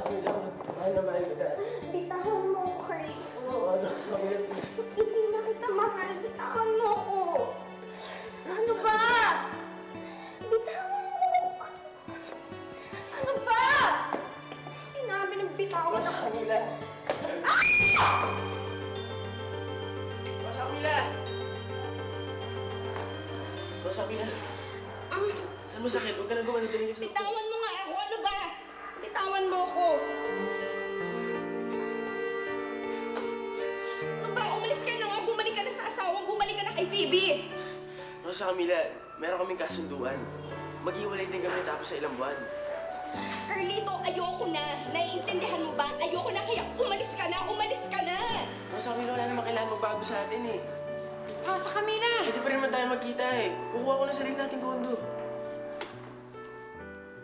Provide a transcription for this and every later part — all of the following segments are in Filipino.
Camila. Mahal na mahal kita. Bitawan mo ako, Carlito. Ano, Camila? Hindi na kita mahal. Bitawan mo ako. Ano ba? Bitawan mo. Ano ba? Sinabi ng bitawan ako. Camila. Rosa Camila! Rosa Camila! Saan masakit? Huwag ka na gumanito. Bitawan mo nga ako. Ano ba? Bitawan mo ako. Ano ba? Umalis ka na nga. Bumalik ka na sa asawang. Bumalik ka na kay Phoebe. Rosa Camila, meron kaming kasunduan. Maghiwalay din kami tapos sa ilang buwan. Carlito, ayoko na. Naiintindihan mo ba? Ayoko na kaya umalis ka na. Umalis ka na. Rosa Camila, wala naman kailangan magbago sa atin eh. Rosa Camila! Hindi pa rin naman tayo magkita eh. Kukuha ko na sarili nating kondo.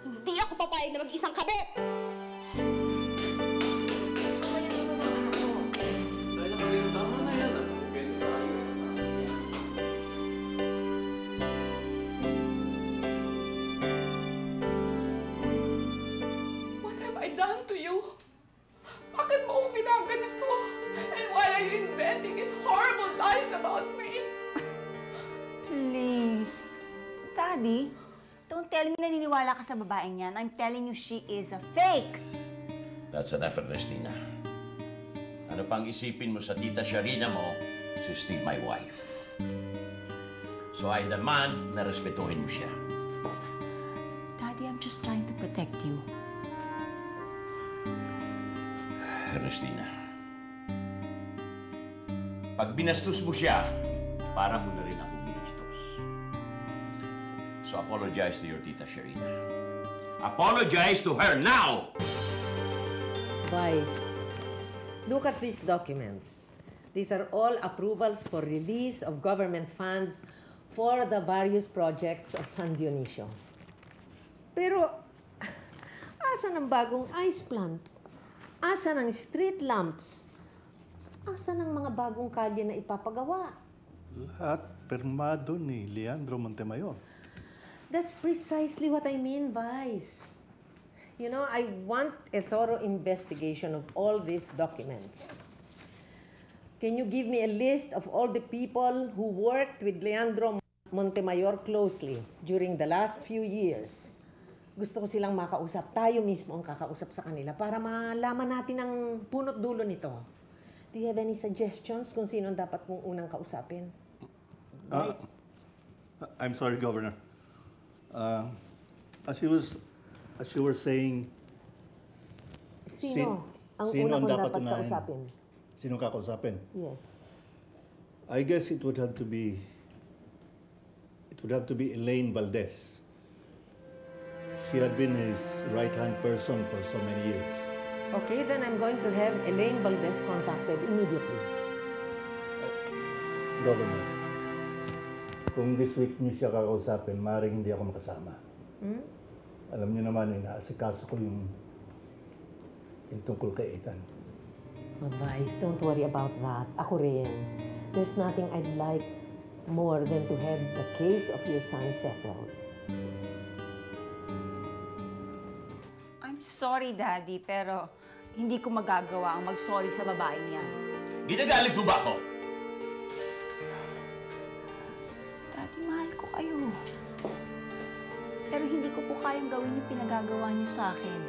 Hindi ako papayag na mag-isang kabit! What have I done to you? Bakit mo ako ginaganito? And why are you inventing these horrible lies about me? Please. Daddy, don't tell me naniniwala ka sa babaeng yan. I'm telling you she is a fake. That's an effort, Ernestina. Ano pang isipin mo sa tita Sharina mo, she's still my wife. So I demand na respetuhin mo siya. Daddy, I'm just trying to protect you. Ernestina, pag binastos mo siya, para mo na rin ako binastos. So apologize to your tita Sharina. Apologize to her now! Vice, look at these documents. These are all approvals for release of government funds for the various projects of San Dionisio. Pero, asan ang bagong ice plant? Asan ang street lamps? Asan ang mga bagong kalye na ipapagawa? Lahat permado ni Leandro Montemayor. That's precisely what I mean, Vice. You know, I want a thorough investigation of all these documents. Can you give me a list of all the people who worked with Leandro Montemayor closely during the last few years? Gusto ko silang makausap. Tayo mismo ang kakausap sa kanila para malaman natin ang punot dulo nito. Do you have any suggestions kung sino dapat mong unang kausapin? Guys? I'm sorry, Governor. As you were saying, Sino ang sino una ang kong dapat dapat unahin? kausapin? Sino kakausapin? Yes. I guess it would have to be Elaine Valdez. She had been his right-hand person for so many years. Okay, then I'm going to have Elaine Valdez contacted immediately. Governor, kung this week niyo siya kakausapin, maaaring hindi ako makasama. Alam niyo naman, inaasikaso ko yung tungkol kay Ethan. Oh, Vice, don't worry about that. Ako rin. There's nothing I'd like more than to have the case of your son settled. I'm sorry, Daddy, pero hindi ko magagawa ang mag-sorry sa babaeng yan. Ginagalit mo ba ako? Daddy, mahal ko kayo. Pero hindi ko po kayang gawin yung pinagagawa niyo sa akin.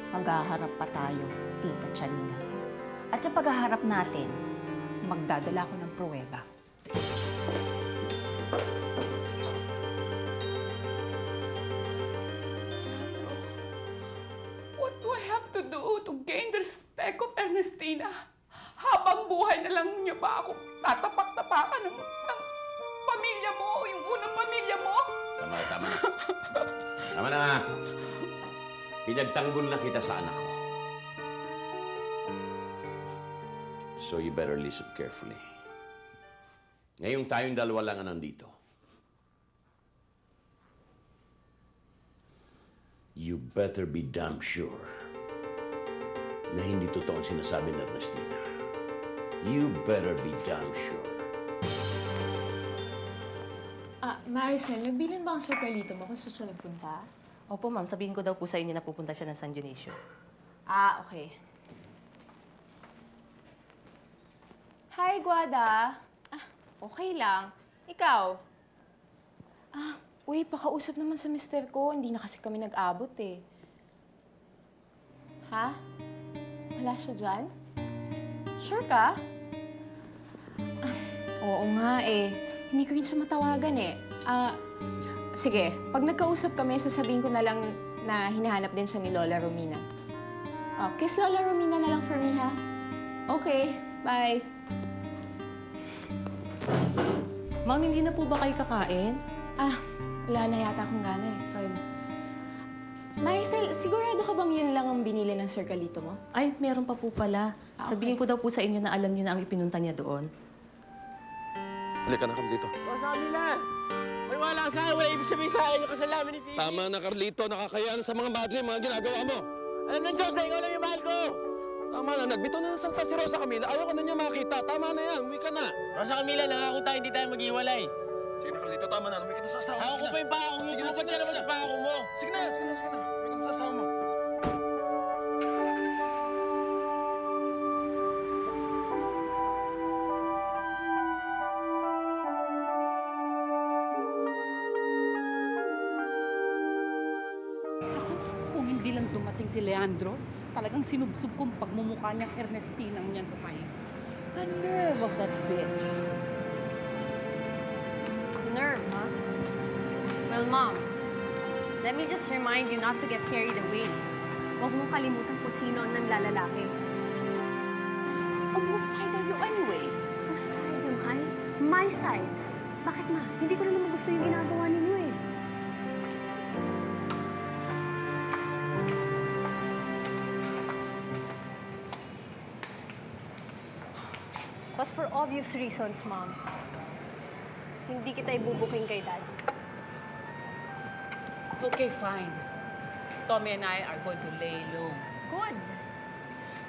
Maghaharap pa tayo, Tita Sharina. At sa paghaharap natin, magdadala ko ng pruweba. What do I have to do to gain the respect of Ernestina? Habang buhay na lang niya ba ako tatapak-tapakan ng pamilya mo, yung unang pamilya mo? Tama na. Tama na. Pinagtanggol na kita sa anak ko. So you better listen carefully. Ngayong tayong dalawa lang ang nandito. You better be damn sure na hindi totoo ang sinasabi ni Ernestina. You better be damn sure. Maricel, nagbilan ba ang Sir Carlito mo kung saan siya nagpunta? Opo, ma'am. Sabihin ko daw po sa inyo na pupunta siya ng San Dionisio. Ah, okay. Hi, Guada. Ah, okay lang. Ikaw? Ah, uy, pakausap naman sa mister ko. Hindi na kasi kami nag-abot eh. Ha? Wala siya dyan? Sure ka? Ah, oo nga eh. Hindi ko rin siya matawagan eh. Sige, pag nagkausap kami, sasabihin ko na lang na hinahanap din siya ni Lola Romina. Kiss Lola Romina na lang for me, ha? Okay, bye. Ma'am, hindi na po ba kayo kakain? Wala na yata akong gana eh. Sorry. Maricel, sigurado ka bang yun lang ang binili ng Sir Carlito mo? Ay, meron pa po pala. Okay. Sabihin ko daw po sa inyo na alam niyo na ang ipinunta niya doon. Halika na, Carlito. Sabi na! May wala sa akin, wala ibig sabihin sa akin yung kasalanan ni Phoebe. Tama na, Carlito. Nakakayaan sa mga madre, mga ginagawa mo. Alam ng Diyos na ikaw lang yung mahal ko! Tama na, nagbito na ng salta si Rosa Camila. Ayaw ka na niya makita. Tama na yan, umuwi ka na. Rosa Camila, nangako tayo, hindi tayo maghiwalay. Sige na, Carlito, tama na. Umuwi ka na sa asawa mo. Ako ko pa yung pako mo, Sige na, bukod sige ka na, naman sige sa na. pako mo. Sige na, sige na, sige na. Umuwi ka na sa asawa mo. Ako, kung hindi lang dumating si Leandro, talagang sinubsob kong pagmumukha niyang Ernestina niyan sa sahig. The nerve of that bitch. Nerve, huh? Well, Mom, let me just remind you not to get carried away. Huwag mong kalimutan kung sino ang nanlalalaki. On whose side are you anyway? Whose side am I? My side. Bakit, Ma? Hindi ko na naman gusto yung ginagawa ninyo eh. But for obvious reasons, Mom, hindi kita ibubuking kay Dad. Okay, fine. Tommy and I are going to lay low. Good.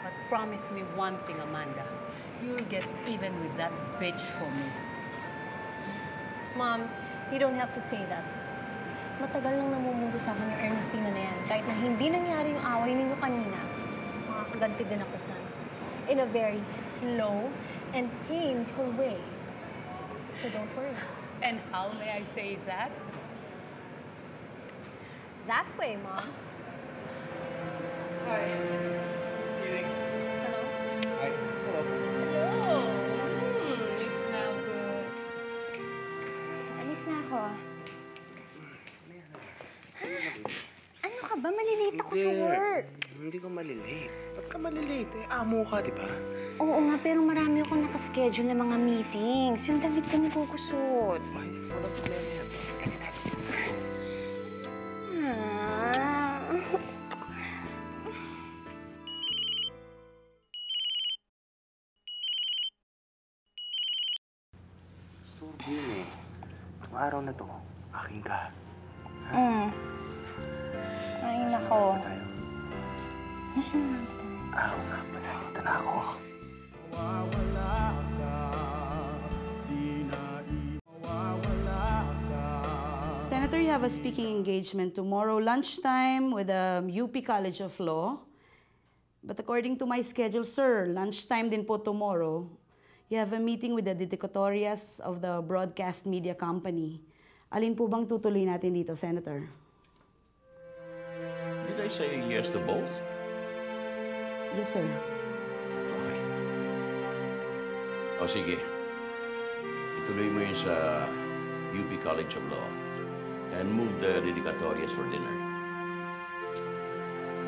But promise me one thing, Amanda. You'll get even with that bitch for me. Mom, you don't have to say that. Matagal nang namumuro sa akin yung Ernestina na yan. Kahit na hindi nangyari yung away ninyo kanina, makakaganti din ako dyan. In a very slow and painful way. So don't worry. And how may I say that? That way, Mom. Hi. Healing. Hello? Hi. Hello. Oh, you smell good. Alis na ako. Ano ka ba? Malilate ako sa work. Hindi ko malilate. Ba't ka malilate? Eh, amo ka, di ba? Oo nga, pero marami ako nakaschedule ng mga meetings. Yung damit ko nagkukusot. Ay, walang problema yan. Storbo yun eh. Ang araw na to, akin ka. Ay, nako. Saan tayo? Nasaan na tayo? Oo nga pala, dito na ako. Senator, you have a speaking engagement tomorrow lunchtime with the UP College of Law. But according to my schedule, sir, lunchtime din po tomorrow, you have a meeting with the dedicatorias of the broadcast media company. Alin po bang tutuloy natin dito, Senator? Did I say yes to both? Yes, sir. Okay. O sige. Ituloy mo yun sa UP College of Law and move the dedicatorias for dinner.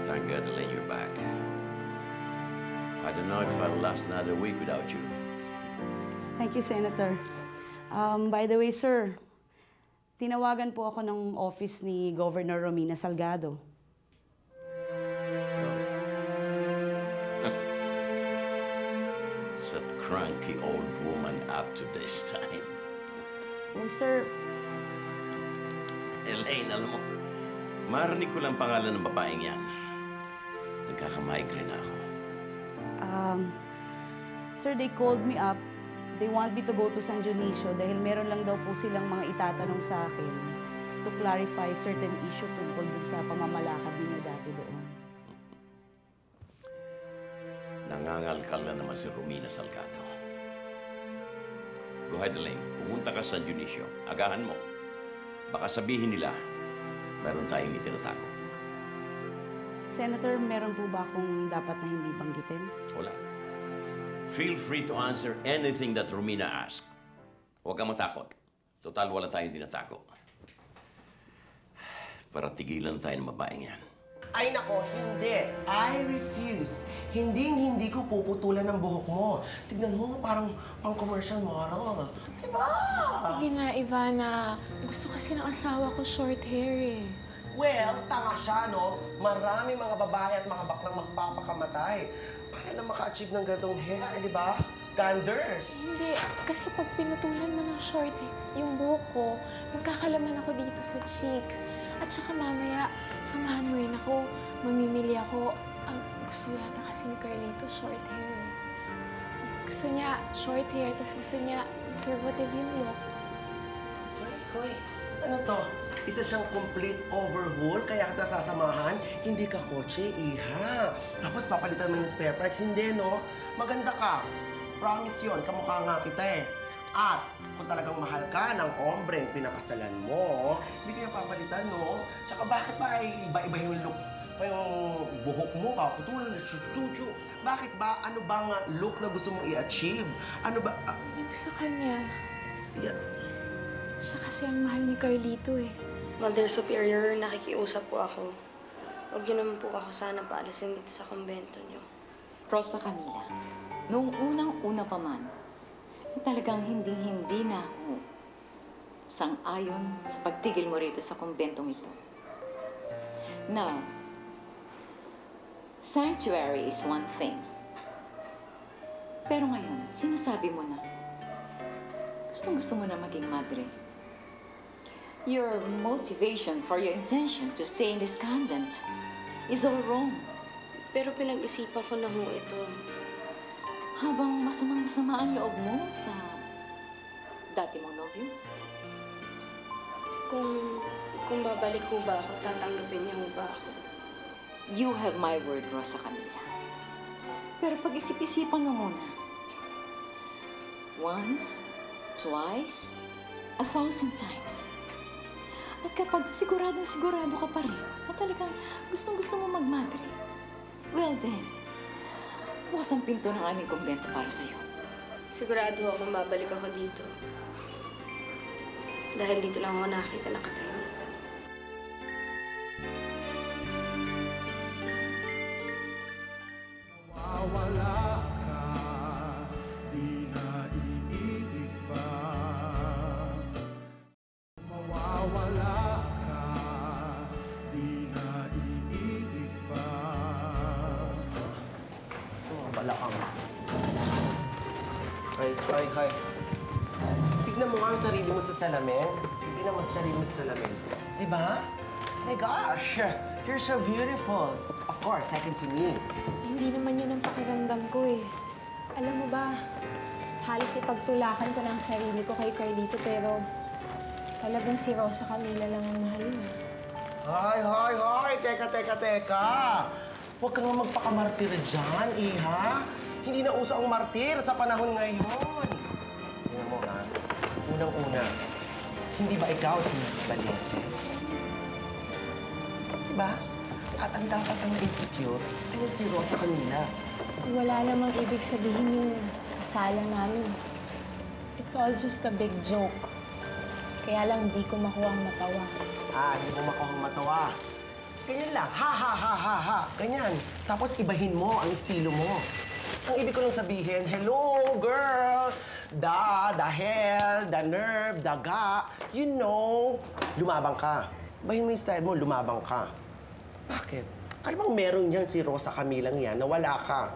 Thank God, Elaine, you're back. I don't know if I'll last another week without you. Thank you, Senator. By the way, sir, tinawagan po ako ng office ni Governor Romina Salgado. It's that cranky old woman up to this time. Well, sir, Elaine, alam mo, marinig ko lang pangalan ng babaeng yan. Nagkaka-migraine ako. sir, they called me up. They want me to go to San Dionisio dahil meron lang daw po silang mga itatanong sa akin. to clarify certain issue tungkol dun sa pamamalakad ninyo dati doon. Nangangalkal na naman si Romina Salgado. Go ahead, Elaine. Pumunta ka sa San Dionisio. Agahan mo. Baka sabihin nila, meron tayong itinatago. Senator, meron po ba akong dapat na hindi banggitin? Wala. Feel free to answer anything that Romina asks. Huwag kang matakot. Total, wala tayong tinatago. Para tigilan tayo ng babaeng yan. Ay nako, hindi. I refuse. Hindi ko puputulan ng buhok mo. Tignan mo, parang pang-commercial model. Diba? Sige na, Ivana. Gusto kasi ng asawa ko short hair eh. Well, tanga siya, no? Marami mga babae at mga baklang magpapakamatay para lang maka-achieve ng gantong hair, di ba? Ganders! Hindi, kasi pag pinutulan mo ng short yung buhok ko, magkakalaman ako dito sa cheeks. At saka mamaya, samahan mo yun ako, mamimili ako. Ang gusto yata kasi ni Carlito, short hair. Gusto niya short hair, tapos gusto niya conservative yung look. Hoy, ano to? Isa siyang complete overhaul, kaya kita sasamahan. Hindi ka kotse, iha. Tapos papalitan mo yung spare parts. Hindi, no? Maganda ka. Promise yun, kamukha nga kita eh. At kung talagang mahal ka ng ombre yung pinakasalan mo, hindi kaya papalitan, no? Tsaka bakit ba ay iba-iba yung look? Yung buhok mo, paputulan, chuchu. Bakit ba? Ano bang look na gusto mong i-achieve? Ano ba? Yung sa kanya, Yeah. siya kasi ang mahal ni Carlito eh. Mother Superior, nakikiusap po ako. Huwag niyo naman po ako sana paalisin dito sa kumbento niyo. Rosa Camila, noong unang-una pa man, talagang hinding-hindi na ako sang-ayon sa pagtigil mo rito sa kumbentong ito. Now, sanctuary is one thing. Pero ngayon, sinasabi mo na, gustong-gusto mo na maging madre. Your motivation for your intention to stay in this convent is all wrong. Pero pinag-isipan ko na ho ito. Habang masamang-masama ang loob mo sa dati mong nobyo? Kung babalik ho ba ako, tatanggapin niyo ho ba ako? You have my word, Rosa Camila. Pero pag-isip-isipan mo muna. Once, twice, 1,000 times. At kapag siguradong-sigurado ka pa rin na talagang gustong-gusto mo magmadre, well then, bukas ang pinto ng aming kumbento para sa'yo. Sigurado akong babalik ako dito. Dahil dito lang ako nakakita ng katahimikan. Mawawala ka, di na iibig pa. Mawawala ka, di na iibig pa. Balakang. Hi. Tignan mo nga ang sarili mo sa salamin. Tignan mo sa sarili mo sa salamin. Diba? My gosh! You're so beautiful. Of course, second to me. Hindi naman yun ang pakiramdam ko eh. Alam mo ba, halos ipagtulakan ko ng sarili ko kay Carlito pero talagang si Rosa Camila lang ang mahal niya. Hoy! Teka! Huwag kang magpakamartir dyan, iha. Hindi na uso ang martir sa panahon ngayon. Tingnan mo, ha? Unang-una, hindi ba ikaw si Mrs. Valiente? Diba? At ang dapat ang insecure ay si Rosa Camila. Wala namang ibig sabihin yung kasalan namin. It's all just a big joke. Kaya lang di ko makuha ang matawa. Hindi mo makuha ang matawa. Ganyan lang. Ha. Ganyan. Tapos ibahin mo ang estilo mo. Ang ibig ko lang sabihin, hello, girl! The hell, the nerve, the ga. You know, lumabang ka. Ibahin mo yung style mo, lumabang ka. Bakit? Ano bang meron yan si Rosa Camilang yan na wala ka?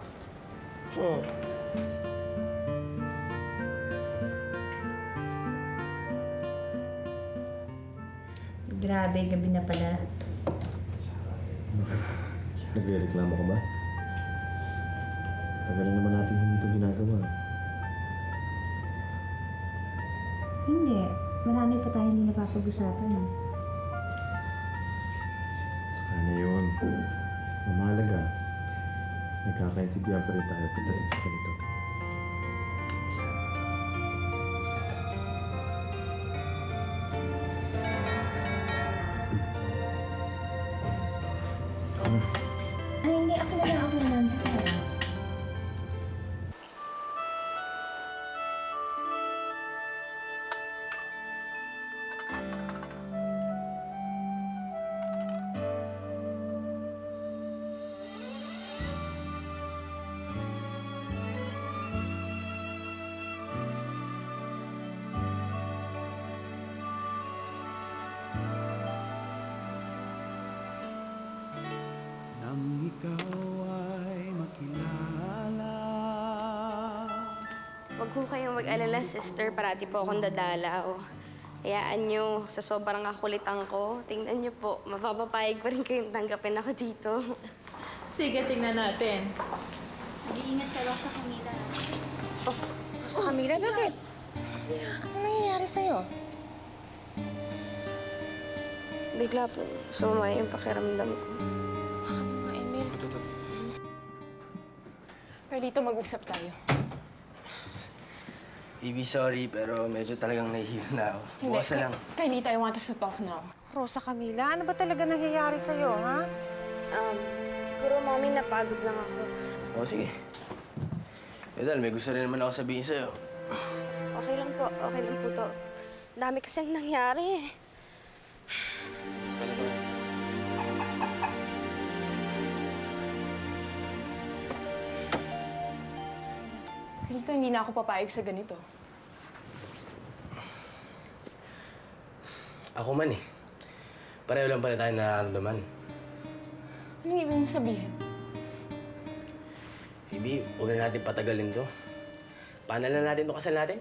Grabe, gabi na pala. Nagre-reklamo ka ba? Tagal naman natin hindi ito ginagawa. Hindi. Marami pa tayo hindi napapag-usapan. Ang mahalaga, nagkakaintindihan pa rin tayo pagdating sa ganito. Ay, hindi. Ako na lang. Nang ikaw ay makilala. Huwag ho kayong mag-alala, sister. Parati po akong dadala. O, hayaan nyo, sa sobrang kakulitan ko, tingnan nyo po, mapapapayag pa rin kayong tanggapin ako dito. Sige, tingnan natin. Mag-iingat ka lang sa Camila. Oh, sa Camila? Bakit? Ano nangyayari sa'yo? Bigla po, sumama yung pakiramdam ko. Bakit nga, Emil? Carlito, mag-usap tayo. Bibi, sorry, pero medyo talagang nahihilo na ako. Bukas na lang. Carlito, I want us to talk now. Rosa Camila, ano ba talaga nangyayari sa'yo, ha? Siguro, Mami, napagod lang ako. O, sige. Edal, may gusto rin naman ako sabihin sa'yo. Okay lang po to. Dami kasi ang nangyari eh. Carlito, hindi na ako papayag sa ganito. Ako man eh. Pareho lang pala tayo nararamdaman. Anong ibig mong sabihin? Bibi, huwag na natin patagalin to. Paano na natin to kasal natin?